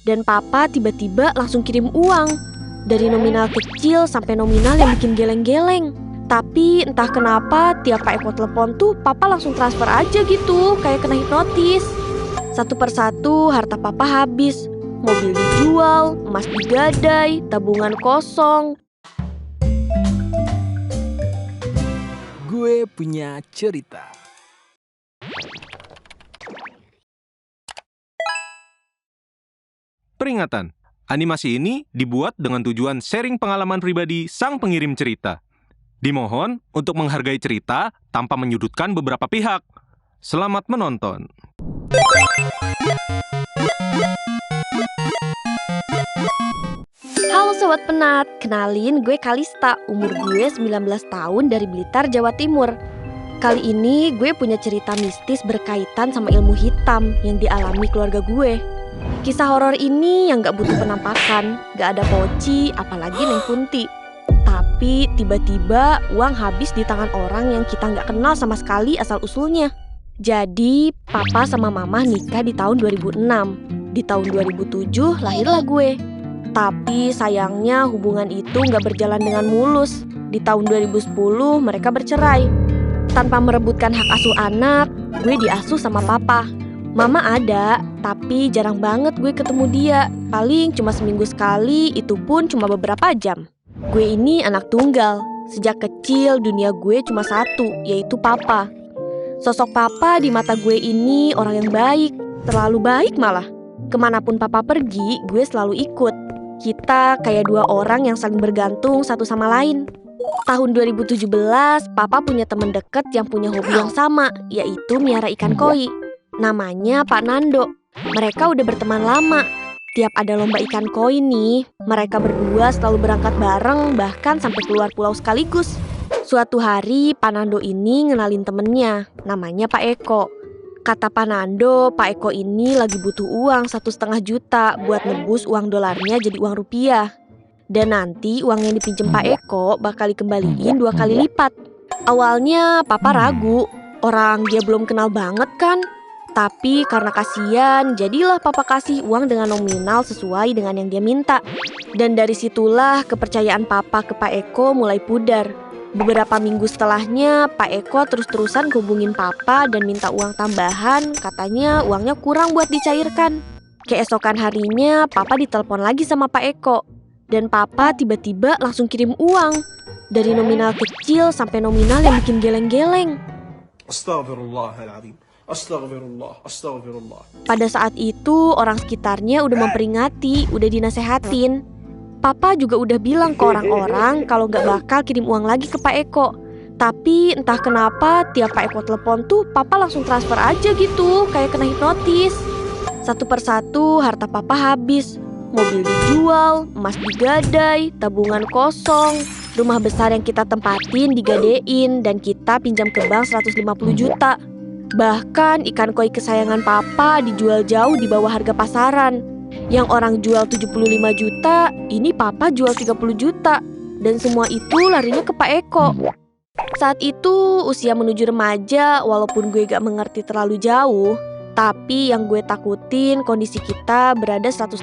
Dan papa tiba-tiba langsung kirim uang. Dari nominal kecil sampai nominal yang bikin geleng-geleng. Tapi entah kenapa tiap Pak Eko telepon tuh papa langsung transfer aja gitu, kayak kena hipnotis. Satu persatu harta papa habis. Mobil dijual, emas digadai, tabungan kosong. Gue punya cerita. Peringatan, animasi ini dibuat dengan tujuan sharing pengalaman pribadi sang pengirim cerita. Dimohon untuk menghargai cerita tanpa menyudutkan beberapa pihak. Selamat menonton. Halo Sobat Penat, kenalin gue Kalista, umur gue 19 tahun dari Blitar, Jawa Timur. Kali ini gue punya cerita mistis berkaitan sama ilmu hitam yang dialami keluarga gue. Kisah horor ini yang gak butuh penampakan, gak ada poci, apalagi Neng Kunti. Tapi tiba-tiba uang habis di tangan orang yang kita gak kenal sama sekali asal-usulnya. Jadi papa sama mama nikah di tahun 2006. Di tahun 2007 lahirlah gue. Tapi sayangnya hubungan itu gak berjalan dengan mulus. Di tahun 2010 mereka bercerai. Tanpa merebutkan hak asuh anak, gue diasuh sama papa. Mama ada, tapi jarang banget gue ketemu dia. Paling cuma seminggu sekali, itu pun cuma beberapa jam. Gue ini anak tunggal. Sejak kecil dunia gue cuma satu, yaitu papa. Sosok papa di mata gue ini orang yang baik, terlalu baik malah. Kemanapun papa pergi, gue selalu ikut. Kita kayak dua orang yang saling bergantung satu sama lain. Tahun 2017, papa punya teman dekat yang punya hobi yang sama, yaitu miara ikan koi. Namanya Pak Nando. Mereka udah berteman lama. Tiap ada lomba ikan koi nih, mereka berdua selalu berangkat bareng, bahkan sampai keluar pulau sekaligus. Suatu hari, Pak Nando ini ngenalin temennya, namanya Pak Eko. Kata Pak Nando, Pak Eko ini lagi butuh uang 1,5 juta buat nebus uang dolarnya jadi uang rupiah. Dan nanti uang yang dipinjem Pak Eko bakal dikembaliin 2 kali lipat. Awalnya papa ragu, orang dia belum kenal banget kan. Tapi karena kasihan, jadilah papa kasih uang dengan nominal sesuai dengan yang dia minta. Dan dari situlah kepercayaan papa ke Pak Eko mulai pudar. Beberapa minggu setelahnya, Pak Eko terus-terusan hubungin papa dan minta uang tambahan, katanya uangnya kurang buat dicairkan. Keesokan harinya, papa ditelepon lagi sama Pak Eko. Dan papa tiba-tiba langsung kirim uang. Dari nominal kecil sampai nominal yang bikin geleng-geleng. Astaghfirullahaladzim. Astagfirullah. Pada saat itu orang sekitarnya udah memperingati, udah dinasehatin. Papa juga udah bilang ke orang-orang kalau gak bakal kirim uang lagi ke Pak Eko. Tapi entah kenapa tiap Pak Eko telepon tuh papa langsung transfer aja gitu, kayak kena hipnotis. Satu persatu harta papa habis. Mobil dijual, emas digadai, tabungan kosong. Rumah besar yang kita tempatin digadein dan kita pinjam ke bank 150 juta. Bahkan ikan koi kesayangan papa dijual jauh di bawah harga pasaran. Yang orang jual 75 juta, ini papa jual 30 juta. Dan semua itu larinya ke Pak Eko. Saat itu usia menuju remaja, walaupun gue gak mengerti terlalu jauh, tapi yang gue takutin kondisi kita berada 180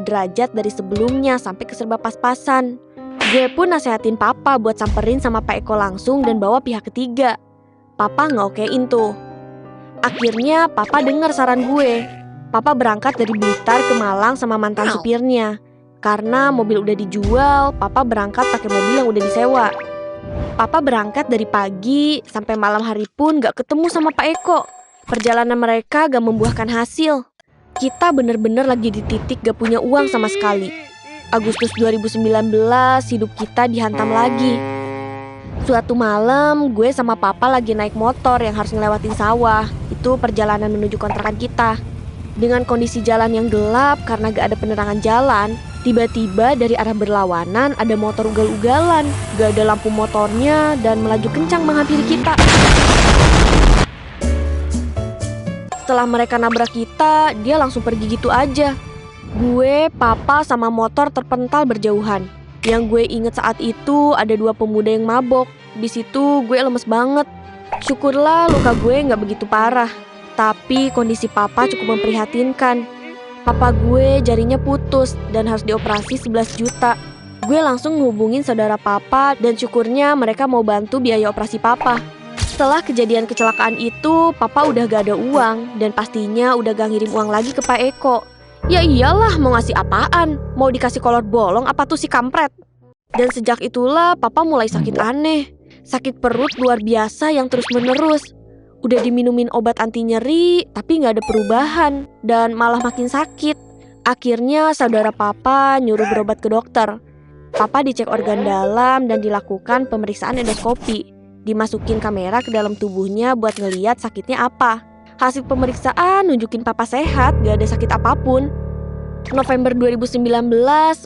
derajat dari sebelumnya sampai ke serba pas-pasan. Gue pun nasehatin papa buat samperin sama Pak Eko langsung dan bawa pihak ketiga. Papa gak okein tuh. Akhirnya papa dengar saran gue. Papa berangkat dari Blitar ke Malang sama mantan supirnya. Karena mobil udah dijual, papa berangkat pakai mobil yang udah disewa. Papa berangkat dari pagi sampai malam hari pun gak ketemu sama Pak Eko. Perjalanan mereka gak membuahkan hasil. Kita bener-bener lagi di titik gak punya uang sama sekali. Agustus 2019 hidup kita dihantam lagi. Suatu malam, gue sama papa lagi naik motor yang harus ngelewatin sawah. Itu perjalanan menuju kontrakan kita. Dengan kondisi jalan yang gelap karena gak ada penerangan jalan, tiba-tiba dari arah berlawanan ada motor ugal-ugalan. Gak ada lampu motornya dan melaju kencang menghampiri kita. Setelah mereka nabrak kita, dia langsung pergi gitu aja. Gue, papa, sama motor terpental berjauhan. Yang gue inget saat itu ada 2 pemuda yang mabok. Di situ gue lemes banget. Syukurlah luka gue gak begitu parah. Tapi kondisi papa cukup memprihatinkan. Papa gue jarinya putus dan harus dioperasi 11 juta. Gue langsung ngehubungin saudara papa dan syukurnya mereka mau bantu biaya operasi papa. Setelah kejadian kecelakaan itu, papa udah gak ada uang dan pastinya udah gak ngirim uang lagi ke Pak Eko. Ya iyalah, mau ngasih apaan? Mau dikasih kolor bolong apa tuh si kampret? Dan sejak itulah papa mulai sakit aneh. Sakit perut luar biasa yang terus menerus. Udah diminumin obat anti nyeri, tapi gak ada perubahan dan malah makin sakit. Akhirnya saudara papa nyuruh berobat ke dokter. Papa dicek organ dalam dan dilakukan pemeriksaan endoskopi. Dimasukin kamera ke dalam tubuhnya buat ngeliat sakitnya apa. Hasil pemeriksaan nunjukin papa sehat, gak ada sakit apapun. November 2019,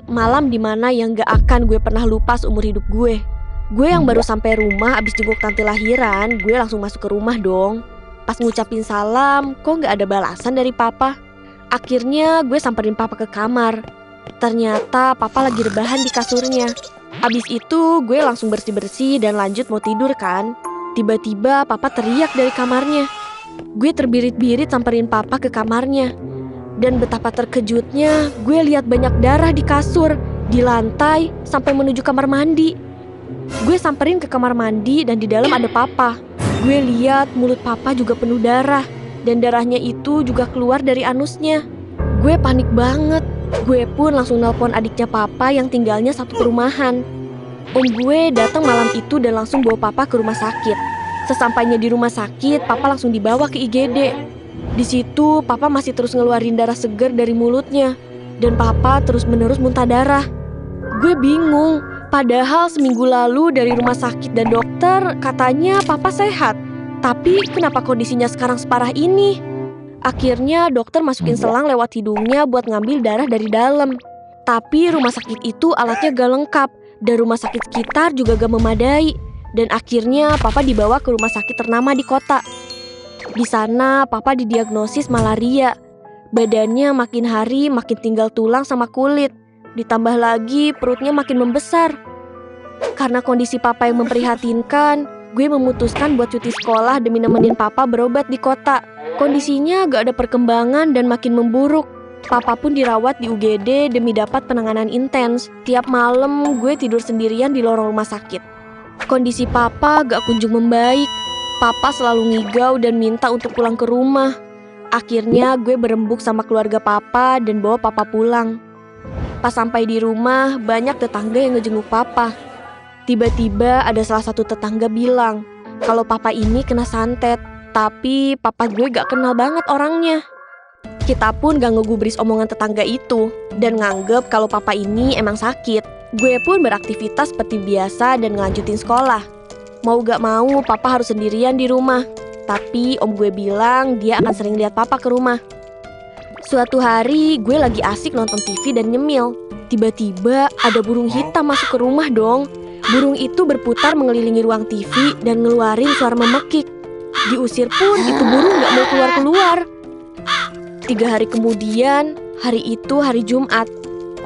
malam dimana yang gak akan gue pernah lupa seumur hidup gue. Gue yang baru sampai rumah abis jenguk tante lahiran, gue langsung masuk ke rumah dong. Pas ngucapin salam, kok gak ada balasan dari papa. Akhirnya gue samperin papa ke kamar. Ternyata papa lagi rebahan di kasurnya. Abis itu gue langsung bersih-bersih dan lanjut mau tidur kan. Tiba-tiba papa teriak dari kamarnya. Gue terbirit-birit samperin papa ke kamarnya. Dan betapa terkejutnya, gue lihat banyak darah di kasur, di lantai, sampai menuju kamar mandi. Gue samperin ke kamar mandi dan di dalam ada papa. Gue lihat mulut papa juga penuh darah dan darahnya itu juga keluar dari anusnya. Gue panik banget. Gue pun langsung nelpon adiknya papa yang tinggalnya satu perumahan. Om gue datang malam itu dan langsung bawa papa ke rumah sakit. Sesampainya di rumah sakit, papa langsung dibawa ke IGD. Di situ papa masih terus ngeluarin darah segar dari mulutnya dan papa terus-menerus muntah darah. Gue bingung. Padahal seminggu lalu dari rumah sakit dan dokter katanya papa sehat. Tapi kenapa kondisinya sekarang separah ini? Akhirnya dokter masukin selang lewat hidungnya buat ngambil darah dari dalam. Tapi rumah sakit itu alatnya gak lengkap dan rumah sakit sekitar juga gak memadai. Dan akhirnya papa dibawa ke rumah sakit ternama di kota. Di sana papa didiagnosis malaria. Badannya makin hari makin tinggal tulang sama kulit. Ditambah lagi perutnya makin membesar. Karena kondisi papa yang memprihatinkan, gue memutuskan buat cuti sekolah demi nemenin papa berobat di kota. Kondisinya gak ada perkembangan dan makin memburuk. Papa pun dirawat di UGD demi dapat penanganan intens. Tiap malam gue tidur sendirian di lorong rumah sakit. Kondisi papa gak kunjung membaik. Papa selalu ngigau dan minta untuk pulang ke rumah. Akhirnya gue berembuk sama keluarga papa dan bawa papa pulang. Pas sampai di rumah, banyak tetangga yang ngejenguk papa. Tiba-tiba ada salah satu tetangga bilang kalau papa ini kena santet, tapi papa gue gak kenal banget orangnya. Kita pun gak ngegubris omongan tetangga itu dan nganggep kalau papa ini emang sakit. Gue pun beraktivitas seperti biasa dan ngelanjutin sekolah. Mau gak mau, papa harus sendirian di rumah. Tapi om gue bilang dia akan sering lihat papa ke rumah. Suatu hari gue lagi asik nonton TV dan nyemil. Tiba-tiba ada burung hitam masuk ke rumah dong. Burung itu berputar mengelilingi ruang TV dan ngeluarin suara memekik. Diusir pun itu burung gak mau keluar-keluar. 3 hari kemudian, hari itu hari Jumat.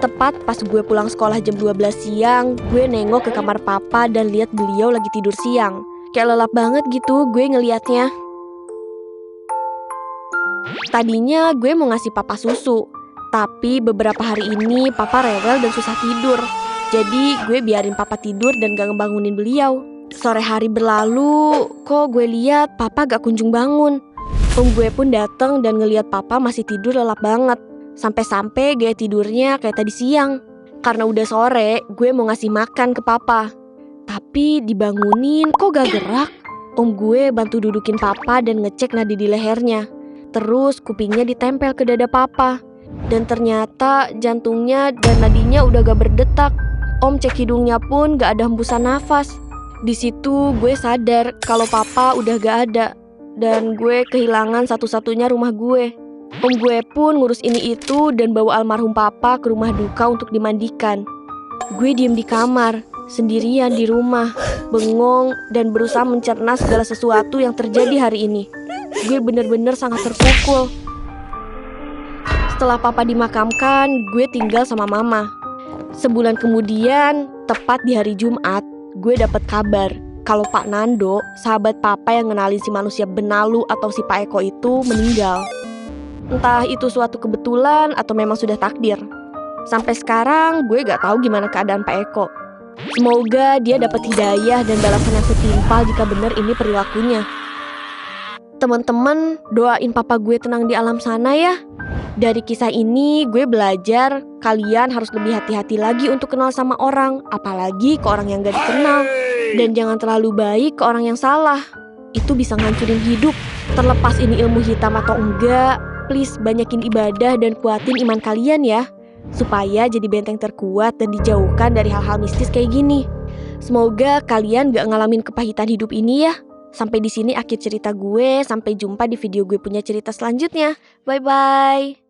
Tepat pas gue pulang sekolah jam 12 siang, gue nengok ke kamar papa dan lihat beliau lagi tidur siang. Kayak lelap banget gitu gue ngeliatnya. Tadinya gue mau ngasih papa susu, tapi beberapa hari ini papa rewel dan susah tidur. Jadi gue biarin papa tidur dan gak ngebangunin beliau. Sore hari berlalu, kok gue lihat papa gak kunjung bangun. Om gue pun datang dan ngelihat papa masih tidur lelap banget. Sampai-sampai gaya tidurnya kayak tadi siang. Karena udah sore, gue mau ngasih makan ke papa. Tapi dibangunin kok gak gerak. Om gue bantu dudukin papa dan ngecek nadi di lehernya. Terus kupingnya ditempel ke dada papa. Dan ternyata jantungnya dan nadinya udah gak berdetak. Om cek hidungnya pun gak ada hembusan nafas. Di situ gue sadar kalau papa udah gak ada. Dan gue kehilangan satu-satunya rumah gue. Om gue pun ngurus ini itu dan bawa almarhum papa ke rumah duka untuk dimandikan. Gue diem di kamar, sendirian di rumah, bengong dan berusaha mencerna segala sesuatu yang terjadi hari ini. Gue bener-bener sangat terpukul. Setelah papa dimakamkan, gue tinggal sama mama. Sebulan kemudian, tepat di hari Jumat, gue dapet kabar kalau Pak Nando, sahabat papa yang ngenalin si manusia benalu atau si Pak Eko itu meninggal. Entah itu suatu kebetulan atau memang sudah takdir. Sampai sekarang gue gak tahu gimana keadaan Pak Eko. Semoga dia dapat hidayah dan balasan yang setimpal jika benar ini perilakunya. Teman-teman, doain papa gue tenang di alam sana ya. Dari kisah ini gue belajar kalian harus lebih hati-hati lagi untuk kenal sama orang, apalagi ke orang yang gak dikenal. Dan jangan terlalu baik ke orang yang salah. Itu bisa ngancurin hidup. Terlepas ini ilmu hitam atau enggak, please banyakin ibadah dan kuatin iman kalian ya, supaya jadi benteng terkuat dan dijauhkan dari hal-hal mistis kayak gini. Semoga kalian gak ngalamin kepahitan hidup ini ya. Sampai di sini akhir cerita gue. Sampai jumpa di video gue punya cerita selanjutnya. Bye-bye.